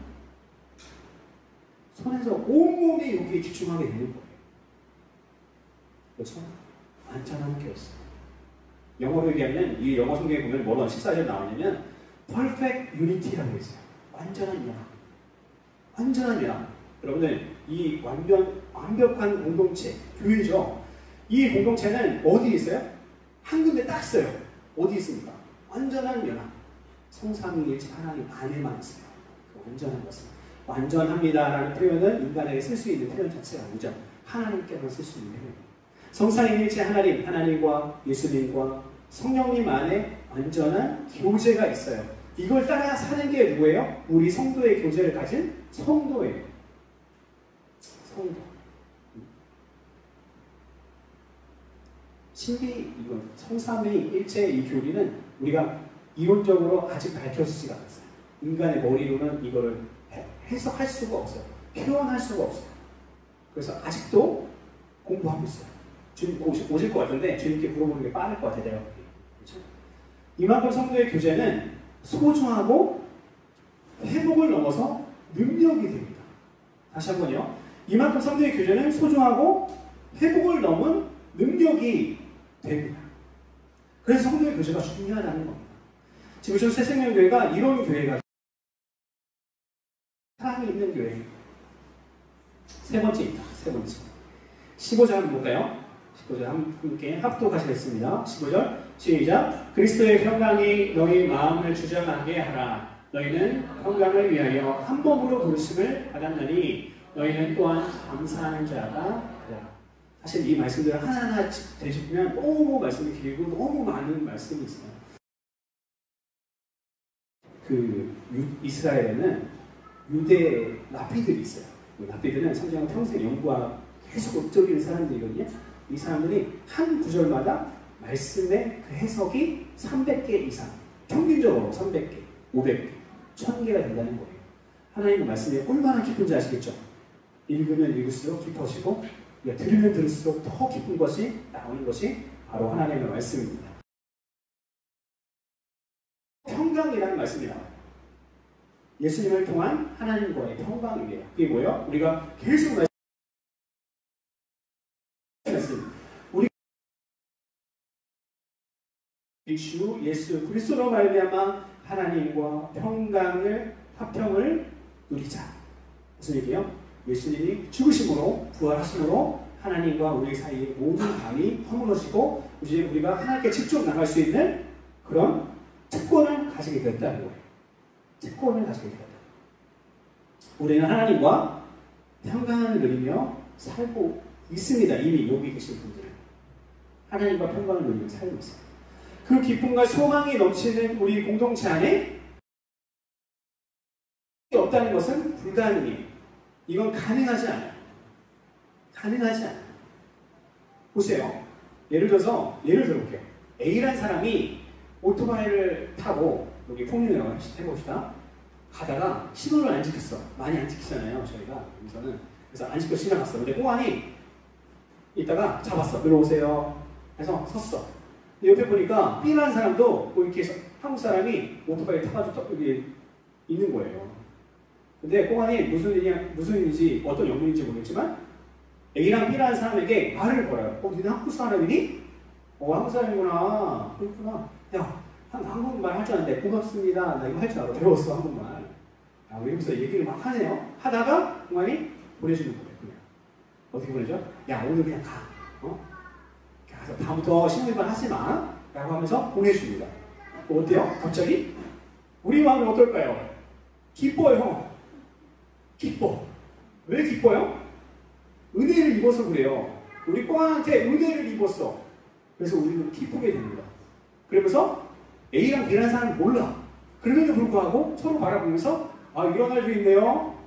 손에서 온몸이 여기에 집중하게 되는 거예요. 그렇죠? 완전한 교수. 영어로 얘기하면 이 영어 성경에 보면 뭐로 14절 나오냐면 perfect unity라고 했어요. 완전한 연합. 여러분들 이 완벽한 공동체, 교회죠. 이 공동체는 어디 있어요? 한 군데 딱 있어요. 어디 있습니까? 완전한 연합. 성삼위일체 하나님 안에만 있어요. 그 완전한 것은. 완전합니다라는 표현은 인간에게 쓸 수 있는 표현 자체가 아니죠. 하나님께만 쓸 수 있는 표현. 성삼위일체 하나님과 예수님과 성령님 안에 완전한 교제가 있어요. 이걸 따라 사는 게 누구예요? 우리 성도의 교제를 가진 성도예요. 성도. 신비 이건 성삼위일체의 이 교리는 우리가 이론적으로 아직 밝혀지지가 않았어요. 인간의 머리로는 이거를 해석할 수가 없어요. 표현할 수가 없어요. 그래서 아직도 공부하고 있어요. 주님 오실 것 같은데 주님께 물어보는 게 빠를 것 같아요. 내가 보기에. 그렇죠? 이만큼 성도의 교제는 소중하고 회복을 넘어서 능력이 됩니다. 다시 한번요. 이만큼 성도의 교제는 소중하고 회복을 넘은 능력이 됩니다. 그래서 성도의 교제가 중요하다는 겁니다. 지금 저 새생명교회가 이런 교회가 사랑이 있는 교회. 세 번째입니다. 세 번째. 15절 한번 볼까요? 15절 함께 합독하시겠습니다. 15절 시작. 그리스도의 평강이 너희 마음을 주장하게 하라. 너희는 평강을 위하여 한 몸으로 부르심을 받았나니 너희는 또한 감사하는 자가 되라. 사실 이 말씀들을 하나하나 되짚으면 너무 말씀이 길고 너무 많은 말씀이 있어요. 이스라엘에는 유대 랍비들이 있어요. 랍비들은 성경을 평생 연구하고 계속 읊조리는 사람들이거든요. 이 사람들이 한 구절마다 말씀의 그 해석이 300개 이상, 평균적으로 300개, 500개, 1000개가 된다는 거예요. 하나님의 말씀이 얼마나 깊은지 아시겠죠? 읽으면 읽을수록 깊어지고 들으면 들을수록 더 깊은 것이 나오는 것이 바로 하나님의 말씀입니다. 평강이라는 말씀이 나와요. 예수님을 통한 하나님과의 평강이에요. 그게 뭐예요? 우리가 계속 말씀. 우리 주 예수 그리스도로 말미암아 하나님과 평강을 화평을 누리자. 무슨 얘기예요? 예수님이 죽으심으로 부활하심으로 하나님과 우리 사이의 모든 감이 허물어지고 이제 우리가 하나님께 직접 나갈 수 있는 그런 특권을 가지게 됐다는 거예요. 특권을 가지게 되었다. 우리는 하나님과 평강을 누리며 살고 있습니다. 이미 여기 계신 분들은 하나님과 평강을 누리며 살고 있습니다. 그 기쁨과 소망이 넘치는 우리 공동체 안에 없다는 것은 불가능해요. 이건 가능하지 않아요. 가능하지 않아요. 보세요. 예를 들어볼게요. A라는 사람이 오토바이를 타고 여기 풍류라고 해봅시다. 가다가 신호를 안 지켰어. 많이 안 지키잖아요. 저희가 여기서는. 그래서 안 지켜 지나갔어. 근데 공안이 이따가 잡았어. 들어오세요. 해서 섰어. 근데 옆에 보니까 B라는 사람도 뭐 이렇게 한국 사람이 오토바이 타가지고 여기 있는 거예요. 근데 공안이 무슨 일인지 어떤 영문인지 모르겠지만 A랑 B라는 사람에게 말을 걸어요. 니네 한국 사람이니? 한국 사람이구나. 그렇구나. 야, 한국말 할 줄 아는데 고맙습니다. 나 이거 할 줄 알아. 배웠어, 한국말. 여기서 얘기를 막 하네요. 하다가 공안이 보내주는 거예요. 그냥. 어떻게 보내죠? 야, 오늘 그냥 가. 가서 다음부터 신호위반 하지 마. 라고 하면서 보내줍니다. 어때요? 갑자기? 우리 마음이 어떨까요? 기뻐요. 기뻐. 왜 기뻐요? 은혜를 입어서 그래요. 우리 공안한테 은혜를 입었어. 그래서 우리는 기쁘게 됩니다. 그러면서 A랑 B라는 사람은 몰라. 그럼에도 불구하고 서로 바라보면서 이런 날도 있네요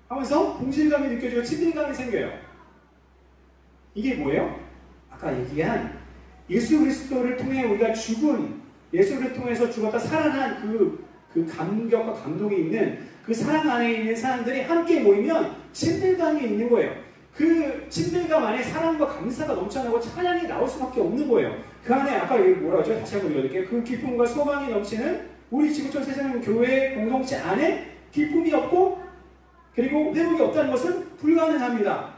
하면서 동질감이 느껴지고 친밀감이 생겨요. 이게 뭐예요? 아까 얘기한 예수 그리스도를 통해 우리가 죽은 예수를 통해서 죽었다 살아난 그 감격과 감동이 있는 그 사랑 안에 있는 사람들이 함께 모이면 친밀감이 있는 거예요. 그 친밀감 안에 사랑과 감사가 넘쳐나고 찬양이 나올 수밖에 없는 거예요. 그 안에 아까 여기 뭐라고 하죠? 다시 한번 읽어드릴게요. 그 기쁨과 소망이 넘치는 우리 지구촌 세상의 교회 공동체 안에 기쁨이 없고 그리고 회복이 없다는 것은 불가능합니다.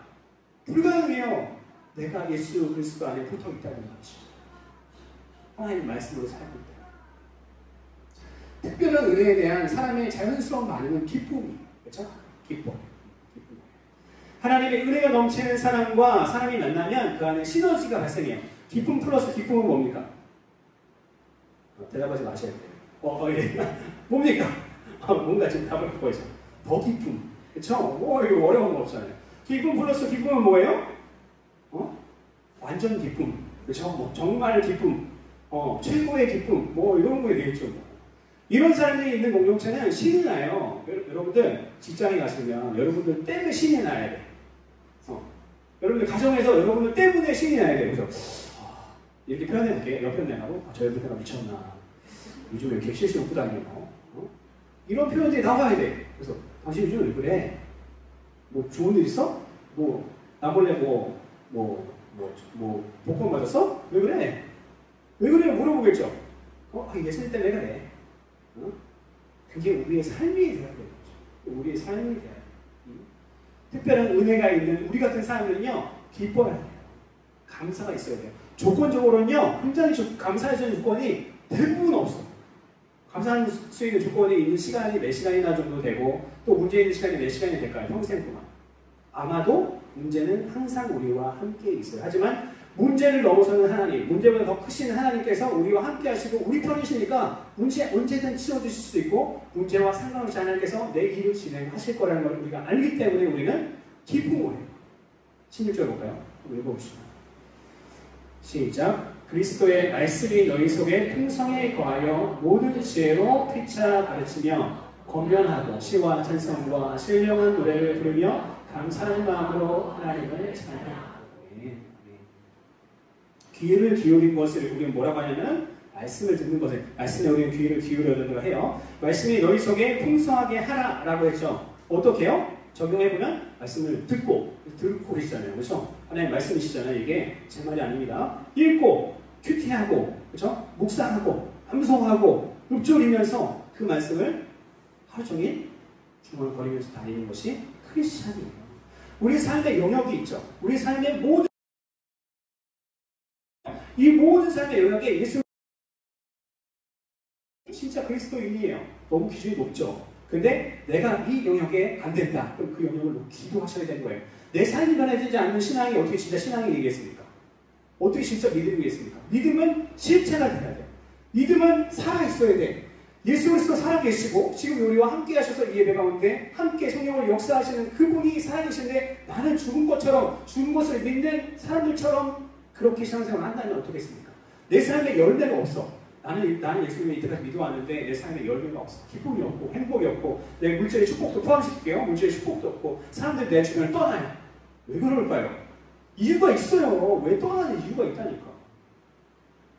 불가능해요. 내가 예수 그리스도 안에 붙어 있다는 것이죠. 하나님의 말씀으로 살고 있다. 특별한 은혜에 대한 사람의 자연스러운 반응은 기쁨이. 그렇죠? 기쁨. 하나님의 은혜가 넘치는 사람과 사람이 만나면 그 안에 시너지가 발생해요. 기쁨 플러스 기쁨은 뭡니까? 대답하지 마셔야 돼요. 예. 뭡니까? 뭔가 지금 답을 갖고 있어. 더 기쁨. 그쵸? 이거 어려운 거 없잖아요. 기쁨 플러스 기쁨은 뭐예요? 완전 기쁨. 그쵸? 정말 기쁨. 최고의 기쁨. 이런 거에 되겠죠. 이런 사람들이 있는 공동체는 신이 나요. 여러분들 직장에 가시면 여러분들 때문에 신이 나야 돼. 여러분들 가정에서 여러분들 때문에 신이 나야 돼요. 그래서 이렇게 표현해볼게요. 옆에 내가고 저 옆에 내가 미쳤나. 요즘 왜 이렇게 실실 웃고 다니노? 이런 표현들이 나와야 돼. 그래서 당신 요즘 왜 그래? 뭐 좋은 일 있어? 뭐 나 몰래 복권 맞았어? 왜 그래? 왜 그래? 물어보겠죠. 예수님 때문에 그래. 그게 우리의 삶이 돼야 되는 거죠. 우리의 삶이 돼야 돼요. 특별한 은혜가 있는 우리 같은 사람들은요, 기뻐야 돼요. 감사가 있어야 돼요. 조건적으로는요, 굉장히 감사할 수 있는 조건이 대부분 없어. 감사할 수 있는 조건이 있는 시간이 몇 시간이나 정도 되고, 또 문제 있는 시간이 몇 시간이 될까요? 평생 동안. 아마도 문제는 항상 우리와 함께 있어요. 하지만 문제를 넘어서는 하나님, 문제보다 더 크신 하나님께서 우리와 함께 하시고 우리 편이시니까 문제 언제든 치워주실 수도 있고, 문제와 상관없이 하나님께서 내 일을 진행하실 거라는 걸 우리가 알기 때문에 우리는 기쁨을 해요. 16절 볼까요? 한번 읽어봅시다. 시작. 그리스도의 말씀이 너희 속에 풍성에 거하여 모든 지혜로 피차 가르치며 권면하고 시와 찬송과 신령한 노래를 부르며 감사하는 마음으로 하나님을 찬양하고. 귀를 기울인 것을 우리는 뭐라고 하냐면 말씀을 듣는 것을, 말씀에 우리는 귀를 기울여야 된다고 해요. 말씀이 너희 속에 풍성하게 하라라고 했죠. 어떻게 해요? 적용해보면 말씀을 듣고 그러시잖아요. 그렇죠? 하나님 말씀이시잖아요. 이게 제 말이 아닙니다. 읽고 큐티하고 그렇죠? 묵상하고 암송하고 읊조리면서 그 말씀을 하루 종일 중얼거리면서 다니는 것이 크리스찬이에요. 우리 삶의 영역이 있죠. 우리 삶의 이 모든 삶의 영역에 예수 진짜 그리스도인이에요. 너무 기준이 높죠. 근데 내가 이 영역에 안 된다. 그럼 그 영역을 기도하셔야 되는 거예요. 내 삶이 변해지지 않는 신앙이 어떻게 진짜 신앙이 되겠습니까? 어떻게 진짜 믿음이겠습니까? 믿음은 실체가 돼야 돼. 믿음은 살아있어야 돼. 예수 그리스도 살아계시고 지금 우리와 함께 하셔서 이 예배 가운데 함께 성령을 역사하시는 그분이 살아계신데 나는 죽은 것을 믿는 사람들처럼 그렇게 신앙생활을 한다면 어떻겠습니까? 내 삶에 열매가 없어. 나는 예수님을 이때까지 믿어왔는데 내 삶에 열매가 없어. 기쁨이 없고 행복이 없고 내 물질의 축복도 포함시킬게요. 물질의 축복도 없고 사람들이 내 주변을 떠나요. 왜 그럴까요? 이유가 있어요. 왜 떠나는 이유가 있다니까.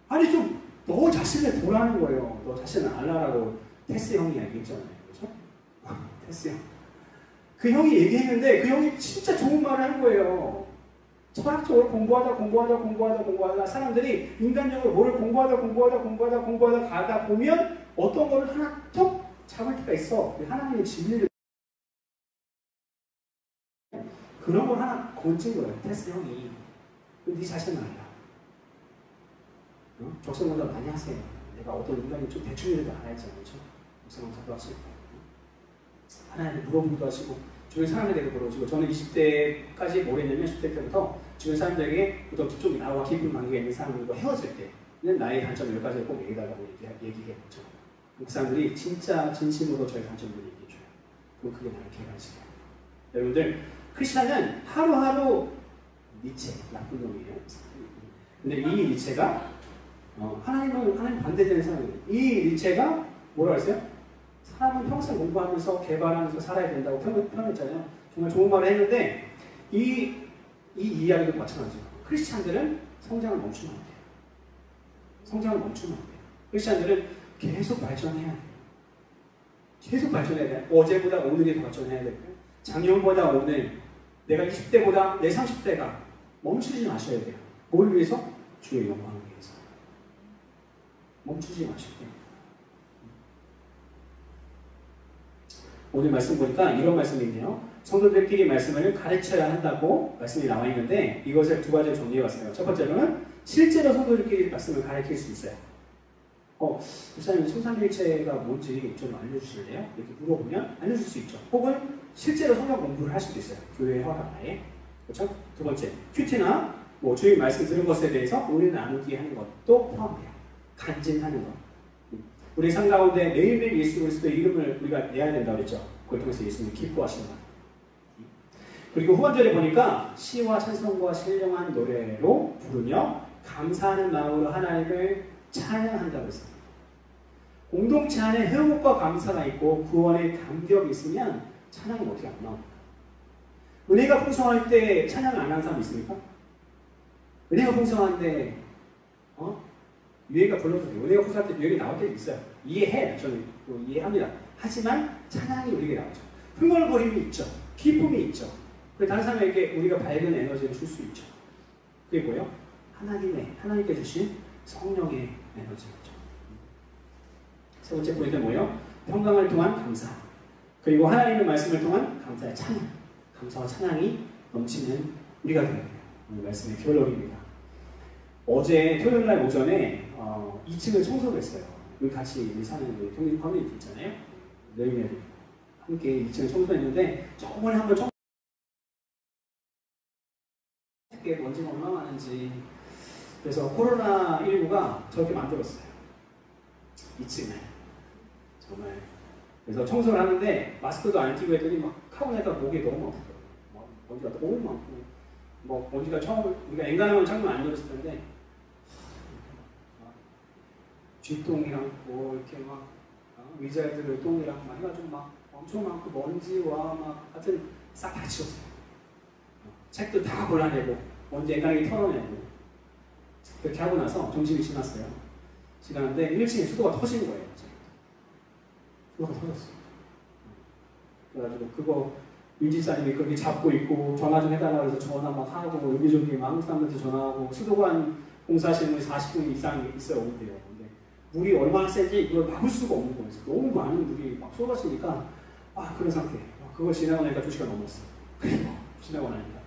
아니 좀 너 자신을 보라는 거예요. 너 자신을 알라라고 테스 형이 얘기했잖아요. 그렇죠? 테스 형. 그 형이 얘기했는데 그 형이 진짜 좋은 말을 한 거예요. 철학적으로 공부하다 사람들이 인간적으로 뭐를 공부하다 가다 보면 어떤 거를 하나 톡 잡을 때가 있어. 하나님의 진리를 그런 걸 하나 건진 거예요. 테스 형이. 네 자신을 알라. 적성공사 많이 하세요. 내가 어떤 인간이 좀 대충 일도 안 했잖아요. 그렇죠? 적성공사도 하시고 하나님께 물어보기도 하시고 주변 사람들에게 물어보시고 저는 20대까지 뭘 했냐면 10대 때부터 주변 사람들에게 어떤 좀 나와 깊은 관계가 있는 사람들과 헤어질 때는 나의 단점 10가지를 꼭 얘기해달라고 얘기해보죠. 그 사람들이 진짜 진심으로 저의 단점들을 얘기해줘요. 그럼 그게 나를 개발시켜요. 여러분들 크리스찬은 하루하루 니체, 나쁜 놈이에요. 근데 이 니체가 하나님 반대되는 사람이에요. 이 니체가 뭐라고 했어요? 사람은 평생 공부하면서 개발하면서 살아야 된다고 표현했잖아요. 정말 좋은 말을 했는데 이 이야기도 마찬가지예요. 크리스찬들은 성장을 멈추면 안 돼요. 성장을 멈추면 안 돼요. 크리스찬들은 계속 발전해야 돼요. 계속 발전해야 돼요. 어제보다 오늘이 더 발전해야 돼요. 작년보다 오늘, 내가 20대보다 내 30대가 멈추지 마셔야 돼요. 뭘 위해서? 주의 영광을 위해서. 멈추지 마셔야 돼요. 오늘 말씀 보니까 이런 말씀이 있네요. 성도들끼리 말씀을 가르쳐야 한다고 말씀이 나와 있는데 이것을 두 가지로 정리해봤어요. 첫 번째로는 실제로 성도들끼리 말씀을 가르칠 수 있어요. 목사님 성삼일체가 뭔지 좀 알려주실래요? 이렇게 물어보면 알려줄 수 있죠. 혹은 실제로 성경 공부를 할 수도 있어요. 교회 허가에. 그렇죠? 두 번째, 큐티나 주일 말씀 들은 것에 대해서 오늘 나누기 하는 것도 포함돼요. 간증하는 것. 우리 삶 가운데 매일매일 예수 그리스도의 이름을 우리가 내야 된다고 그랬죠. 그걸 통해서 예수님을 기뻐하시는 것. 그리고 후반절에 보니까 시와 찬송과 신령한 노래로 부르며 감사하는 마음으로 하나님을 찬양한다고 했습니다. 공동체 안에 회복과 감사가 있고 구원의 감격이 있으면 찬양이 어떻게 안 나옵니까? 은혜가 풍성할 때 찬양을 안 하는 사람 있습니까? 은혜가 풍성한데 유해가 불러도 돼요. 은혜가 부수할 때 유해가 나올 때도 있어요. 이해해. 저는 이해합니다. 하지만 찬양이 우리에게 나오죠. 흥얼거림이 있죠. 기쁨이 있죠. 다른 사람에게 우리가 밝은 에너지를 줄 수 있죠. 그게 뭐예요? 하나님께 주신 성령의 에너지죠. 세 번째 포인트는 뭐예요? 평강을 통한 감사. 그리고 하나님의 말씀을 통한 감사의 찬양. 감사와 찬양이 넘치는 우리가 되어야 돼요. 오늘 말씀의 결론입니다. 어제 토요일 날 오전에 2층을 청소를 했어요. 여기 같이 사는 동료 커뮤니티 있잖아요. 너희들 함께 2층을 청소했는데 저번에 한번 먼지가 얼마나 많은지. 그래서 코로나19가 저렇게 만들었어요. 2층을 정말. 그래서 청소를 하는데 마스크도 안 끼고 했더니 막 하고 나니까 목이 너무 아프더라고요. 먼지가 너무 많고 먼지가 처음 우리가 엔간하면 창문 안 열었을 텐데 쥐똥이랑 이렇게 막 의자들 똥이랑 막 해가지고 막 엄청 많고 먼지와 막 하여튼 싹 다 치웠어요. 책도 다 골라내고 먼지 엔간하게 털어내고 그렇게 하고 나서 점심이 지났어요. 지났는데 1층에 수도가 터진 거예요. 수도가 터졌어요. 그래가지고 그거 윤집사님이 그렇게 잡고 있고 전화 좀 해달라고 해서 전화 막 하고 여기저기 한국 사람들한테 전화하고 수도관 공사하시는 분이 40분 이상 있어야 오는데요. 근데 물이 얼마나 센지 이걸 막을 수가 없는 거예요. 너무 많은 물이 막 쏟아지니까 그런 상태. 그걸 지나고 나니까 2시간 넘었어요. 그리고 지나고 나니까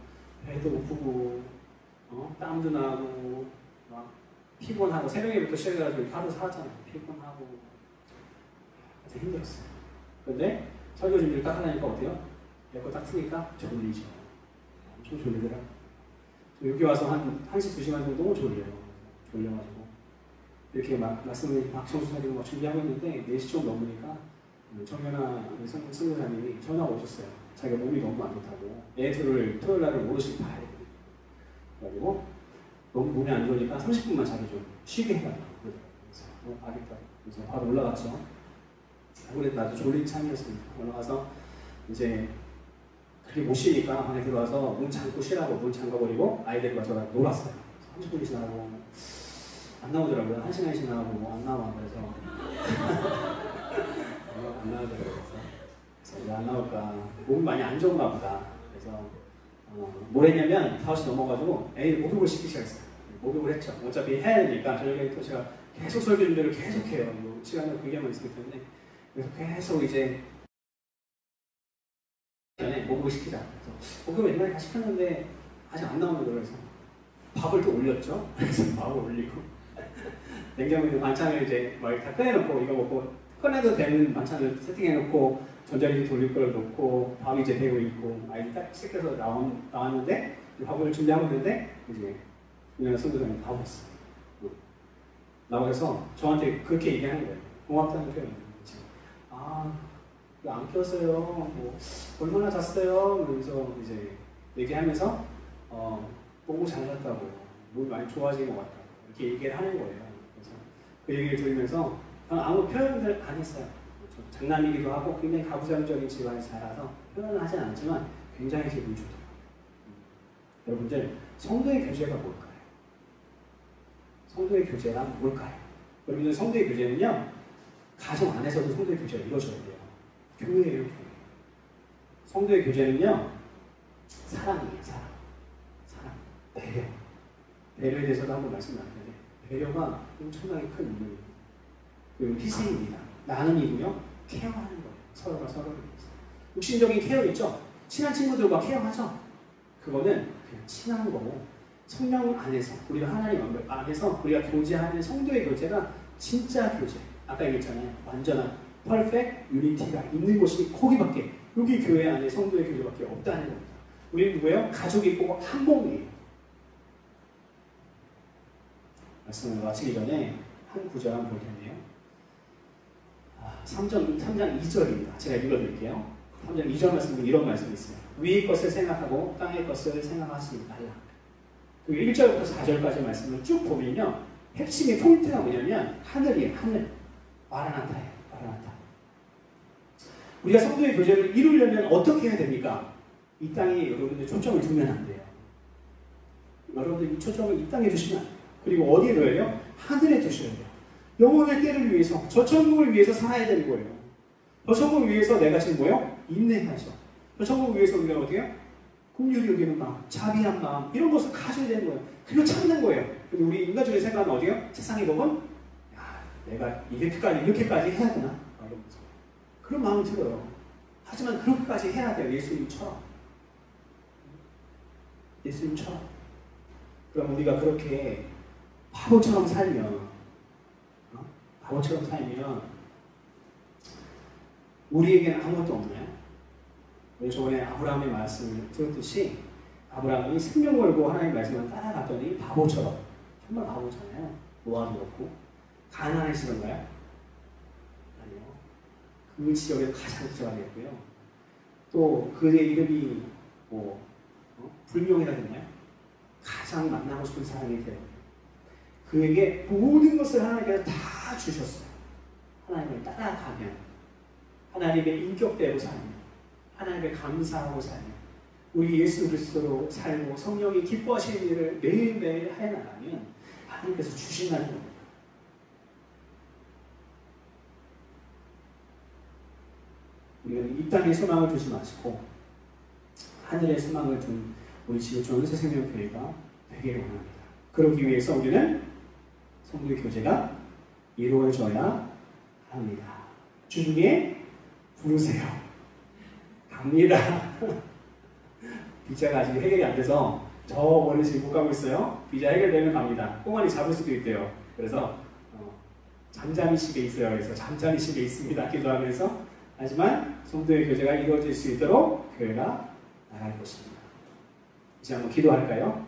배도 고프고 땀도 나고 막 피곤하고 새벽에부터 시작해가지고 하루 살았잖아요. 피곤하고 하여튼 힘들었어요. 근데 설교 준비를 딱 하니까 어때요? 에어컨 딱 트니까 졸리죠. 엄청 졸리더라고요. 여기 와서 한 1시, 2시간 정도 너무 졸려요. 졸려가지고 이렇게 말씀을 막 청소하고 막 준비하고 있는데 4시 좀 넘으니까 정연아 선교사님이 전화가 오셨어요. 자기가 몸이 너무 안 좋다고. 애들을 토요일날을 오롯이 봐야 돼. 그래가지고 너무 몸이 안 좋으니까 30분만 자기 좀 쉬게 해달라고 그래서 알겠다. 그래서 바로 올라갔죠. 아무래도 나도 졸린 참이었으니까 올라가서 이제 그렇게 못 쉬니까 방에 들어와서 문 잠고 쉬라고 문 잠가버리고 아이들과 저랑 놀았어요. 30분이 지나고 안 나오더라고요. 1시간이 지나고 안 나와. 그래서 안 나오더라고요. 그래서 왜 안 나올까? 몸이 많이 안 좋은가 보다. 그래서 뭘 했냐면 5시 넘어가지고 애들 목욕을 시키기 시작했어요. 목욕을 했죠. 어차피 해야 되니까 저녁에 또 제가 계속 설교 준비를 계속 해요. 시간을 굉장히 많이 쓰기 때문에. 그래서 계속 이제 전에 목욕을 시키자. 그래서 목욕을 옛날에 다 시켰는데 아직 안 나오는 거예요. 그래서 밥을 또 올렸죠. 그래서 밥을 올리고 냉장고에 있는 반찬을 이제 막 다 꺼내놓고 이거 먹고 꺼내도 되는 반찬을 세팅해놓고 전자레인지 돌릴 걸 놓고 밥이 이제 되고 있고 아이들 딱 씻겨서 나왔는데 밥을 준비하고 있는데 이제 그냥 선교사님이 나오셨어요. 나오셔서 저한테 그렇게 얘기하는 거예요. 고맙다는 표현이. 왜 안 꼈어요? 뭐 얼마나 잤어요? 그러면서 이제 얘기하면서 보고 잘 잤다고 몸이 많이 좋아진 것 같다고 이렇게 얘기를 하는 거예요. 그래서 그 얘기를 들으면서 저는 아무 표현을 안 했어요. 장남이기도 하고 굉장히 가부장적인 집안에 자라서 표현을 하진 않지만 굉장히 기분이 좋더라고요. 여러분들 성도의 교제가 뭘까요? 성도의 교제란 뭘까요? 여러분들 성도의 교제는요 가정 안에서도 성도의 교제가 이루어져야 돼요. 교회예요, 교회. 성도의 교제는요 사랑이에요, 사랑. 배려. 배려에 대해서도 한번 말씀 나눴는데 배려가 엄청나게 큰 의미입니다. 그리고 희생입니다. 나눔이고요. 케어하는 거예요. 서로가 서로를 위해서. 육신적인 케어 있죠? 친한 친구들과 케어하죠? 그거는 그냥 친한 거고 성령 안에서 우리가 하나님 안에서 우리가 교제하는 성도의 교제가 진짜 교제. 아까 얘기했잖아요. 완전한 퍼펙트 유니티가 있는 곳이 거기밖에 여기 교회 안에 성도의 교제밖에 없다는 겁니다. 우리는 누구예요? 가족이 있고 한 몸이에요. 말씀을 마치기 전에 한 구절 한번 볼 텐데요. 3장 2절입니다. 제가 읽어드릴게요. 3장 2절 말씀에 이런 말씀이 있어요. 위의 것을 생각하고 땅의 것을 생각하지 말라. 그리고 1절부터 4절까지 말씀을 쭉 보면요. 핵심의 포인트가 뭐냐면 하늘이에요. 하늘. 마라나타예요. 마라나타. 우리가 성도의 교제를 이루려면 어떻게 해야 됩니까? 이 땅에 여러분들 초점을 두면 안 돼요. 여러분들 이 초점을 이 땅에 주시면 안 돼요. 그리고 어디에 둬야 돼요? 하늘에 두셔야 돼요. 영혼의 때를 위해서, 저 천국을 위해서 살아야 되는 거예요. 저 천국을 위해서 내가 지금 뭐요? 인내하죠. 저 천국을 위해서 우리가 어떻게 해요? 긍휼히 여기는 마음, 자비한 마음, 이런 것을 가져야 되는 거예요. 그리고 참는 거예요. 근데 우리 인간적인 생각은 어디요? 세상의 법은 야, 내가 이렇게까지 해야 되나? 이러면서. 그런 마음이 들어요. 하지만 그렇게까지 해야 돼요. 예수님처럼. 예수님처럼. 그럼 우리가 그렇게 바보처럼 살면, 바보처럼 살면 우리에게는 아무것도 없나요? 우리 저번에 아브라함의 말씀을 들었듯이 아브라함이 생명 걸고 하나님의 말씀을 따라갔더니 바보처럼, 정말 바보잖아요. 노아도 그렇고. 가나안의 지역인가요? 아니요. 그 지역에서 가장 부자가 됐고요. 또 그의 이름이 불명이라 됐나요? 가장 만나고 싶은 사람이 돼요. 그에게 모든 것을 하나님께서 다 주셨어요. 하나님을 따라가면, 하나님의 인격대로 살면, 하나님께 감사하고 살면, 우리 예수 그리스도로 살고 성령이 기뻐하시는 일을 매일매일 해나가면 하나님께서 주신다는 겁니다. 우리는 이 땅에 소망을 두지 마시고 하늘의 소망을 둔 우리 지구촌 은혜생명교회가 되기를 원합니다. 그러기 위해서 우리는 성도의 교제가 이루어져야 합니다. 주중에 부르세요. 갑니다. 비자가 아직 해결이 안 돼서 저 멀리 지금 못 가고 있어요. 비자 해결되면 갑니다. 꽁안이 잡을 수도 있대요. 그래서 잠잠이식에 있어요. 그래서 잠잠이식에 있습니다. 기도하면서. 하지만 성도의 교제가 이루어질 수 있도록 교회가 나갈 것입니다. 이제 한번 기도할까요?